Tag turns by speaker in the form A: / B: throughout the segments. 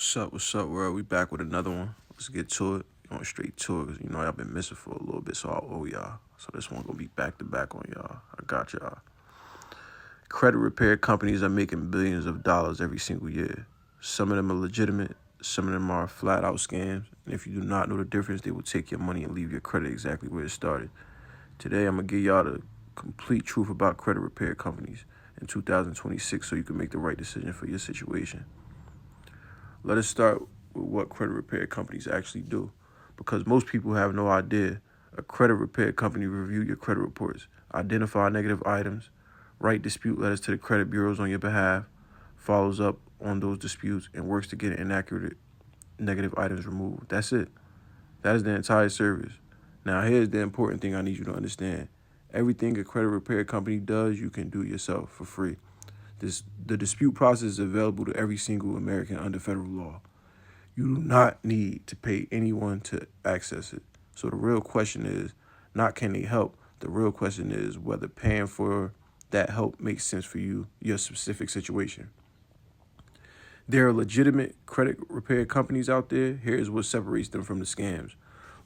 A: What's up, world? We back with another one. Let's get to it. Going straight to it, because y'all been missing for a little bit, so I owe y'all. So this one gonna be back to back on y'all. I got y'all. Credit repair companies are making billions of dollars every single year. Some of them are legitimate, some of them are flat out scams, and if you do not know the difference, they will take your money and leave your credit exactly where it started. Today, I'm gonna give y'all the complete truth about credit repair companies in 2026 so you can make the right decision for your situation. Let us start with what credit repair companies actually do, because most people have no idea. A credit repair company reviews your credit reports, identify negative items, write dispute letters to the credit bureaus on your behalf, follows up on those disputes, and works to get inaccurate negative items removed. That's it. That is the entire service. Now, here's the important thing I need you to understand. Everything a credit repair company does, you can do yourself for free. The dispute process is available to every single American under federal law. You do not need to pay anyone to access it. So the real question is not can they help. The real question is whether paying for that help makes sense for you, your specific situation. There are legitimate credit repair companies out there. Here's what separates them from the scams.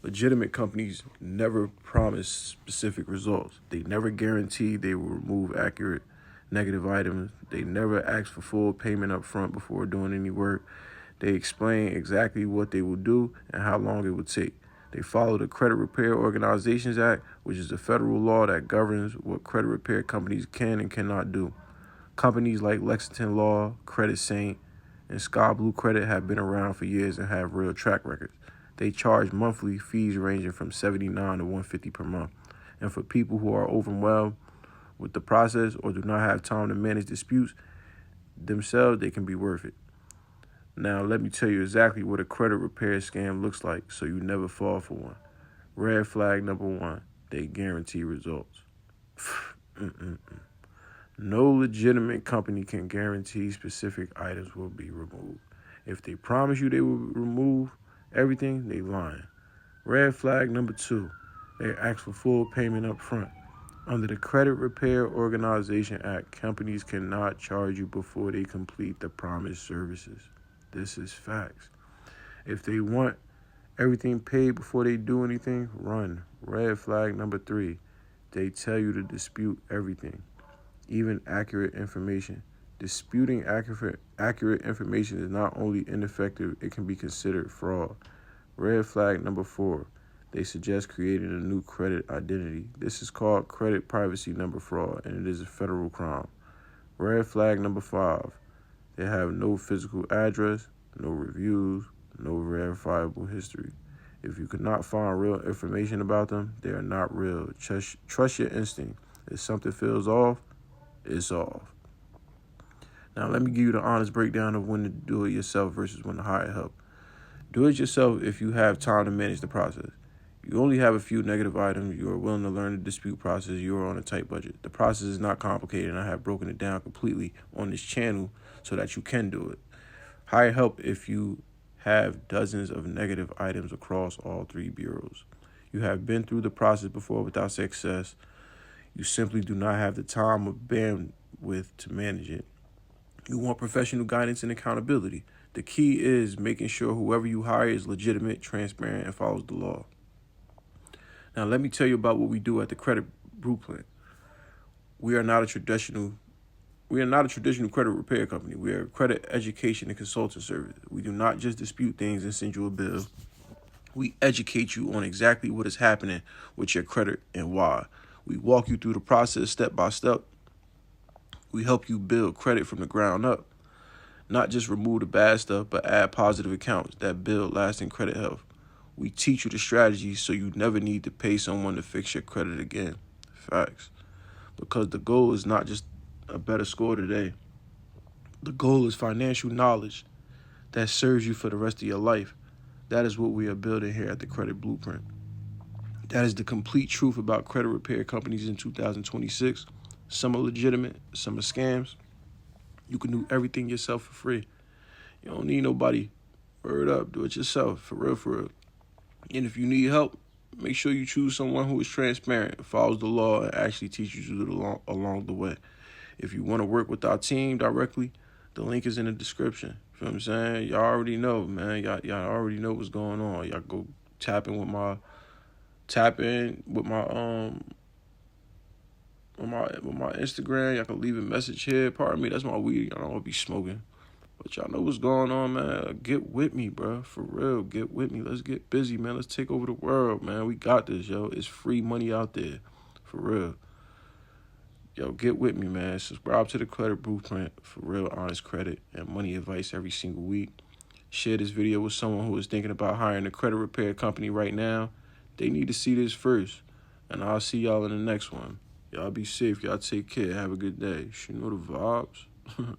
A: Legitimate companies never promise specific results. They never guarantee they will remove accurate negative items. They never ask for full payment up front before doing any work. They explain exactly what they will do and how long it would take. They follow the Credit Repair Organizations Act, which is a federal law that governs what credit repair companies can and cannot do. Companies like Lexington Law, Credit Saint, and Sky Blue Credit have been around for years and have real track records. They charge monthly fees ranging from $79 to $150 per month. And for people who are overwhelmed with the process or do not have time to manage disputes themselves, they can be worth it. Now, let me tell you exactly what a credit repair scam looks like so you never fall for one. Red flag number one, they guarantee results. No legitimate company can guarantee specific items will be removed. If they promise you they will remove everything, they lying. Red flag number two, they ask for full payment up front. Under the Credit Repair Organization Act, companies cannot charge you before they complete the promised services. This is facts. If they want everything paid before they do anything, run. Red flag number three, they tell you to dispute everything, even accurate information. Disputing accurate information is not only ineffective, it can be considered fraud. Red flag number four, they suggest creating a new credit identity. This is called credit privacy number fraud, and it is a federal crime. Red flag number five, they have no physical address, no reviews, no verifiable history. If you cannot find real information about them, they are not real. Trust your instinct. If something feels off, it's off. Now, let me give you the honest breakdown of when to do it yourself versus when to hire help. Do it yourself if you have time to manage the process. You only have a few negative items. You are willing to learn the dispute process. You are on a tight budget. The process is not complicated, and I have broken it down completely on this channel so that you can do it. Hire help if you have dozens of negative items across all three bureaus. You have been through the process before without success. You simply do not have the time or bandwidth to manage it. You want professional guidance and accountability. The key is making sure whoever you hire is legitimate, transparent, and follows the law. Now, let me tell you about what we do at the Credit Blueprint. We are not a traditional credit repair company. We are a credit education and consulting service. We do not just dispute things and send you a bill. We educate you on exactly what is happening with your credit and why. We walk you through the process step by step. We help you build credit from the ground up. Not just remove the bad stuff, but add positive accounts that build lasting credit health. We teach you the strategies so you never need to pay someone to fix your credit again. Facts. Because the goal is not just a better score today. The goal is financial knowledge that serves you for the rest of your life. That is what we are building here at the Credit Blueprint. That is the complete truth about credit repair companies in 2026. Some are legitimate, some are scams. You can do everything yourself for free. You don't need nobody. Word up, do it yourself, for real. And if you need help, make sure you choose someone who is transparent, follows the law, and actually teaches you along the way. If you want to work with our team directly, the link is in the description. Feel what I'm saying? Y'all already know, man. Y'all already know what's going on. Y'all go tap in with my with my Instagram. Y'all can leave a message here. Pardon me, that's my weed. I don't want to be smoking. But y'all know what's going on, man. Get with me, bro. For real, get with me. Let's get busy, man. Let's take over the world, man. We got this, yo. It's free money out there. For real. Yo, get with me, man. Subscribe to the Credit Blueprint for real, honest credit and money advice every single week. Share this video with someone who is thinking about hiring a credit repair company right now. They need to see this first. And I'll see y'all in the next one. Y'all be safe. Y'all take care. Have a good day. You know the vibes.